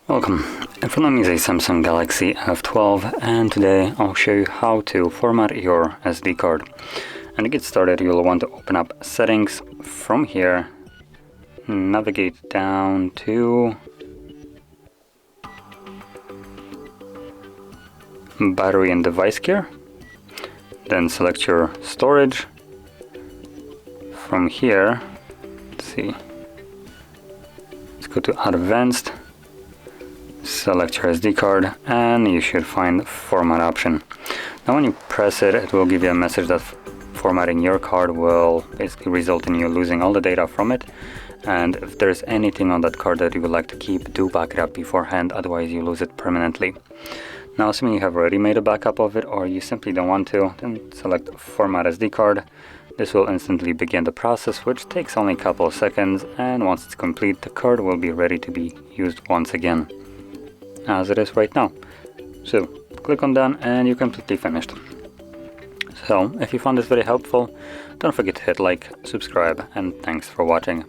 Welcome. In front of me is a Samsung Galaxy F12, and today I'll show you how to format your SD card. And to get started, you'll want to open up Settings from here, navigate down to Battery and Device Care, then select your storage. From here, let's see, let's go to Advanced. Select your SD card and you should find the format option. Now when you press it, it will give you a message that formatting your card will basically result in you losing all the data from it, and if there's anything on that card that you would like to keep, do back it up beforehand, otherwise you lose it permanently. Now assuming you have already made a backup of it or you simply don't want to, then select Format SD card. This will instantly begin the process, which takes only a couple of seconds, and once it's complete, the card will be ready to be used once again, as it is right now. So click on done and you're completely finished. So if you found this very helpful, don't forget to hit like, subscribe, and thanks for watching.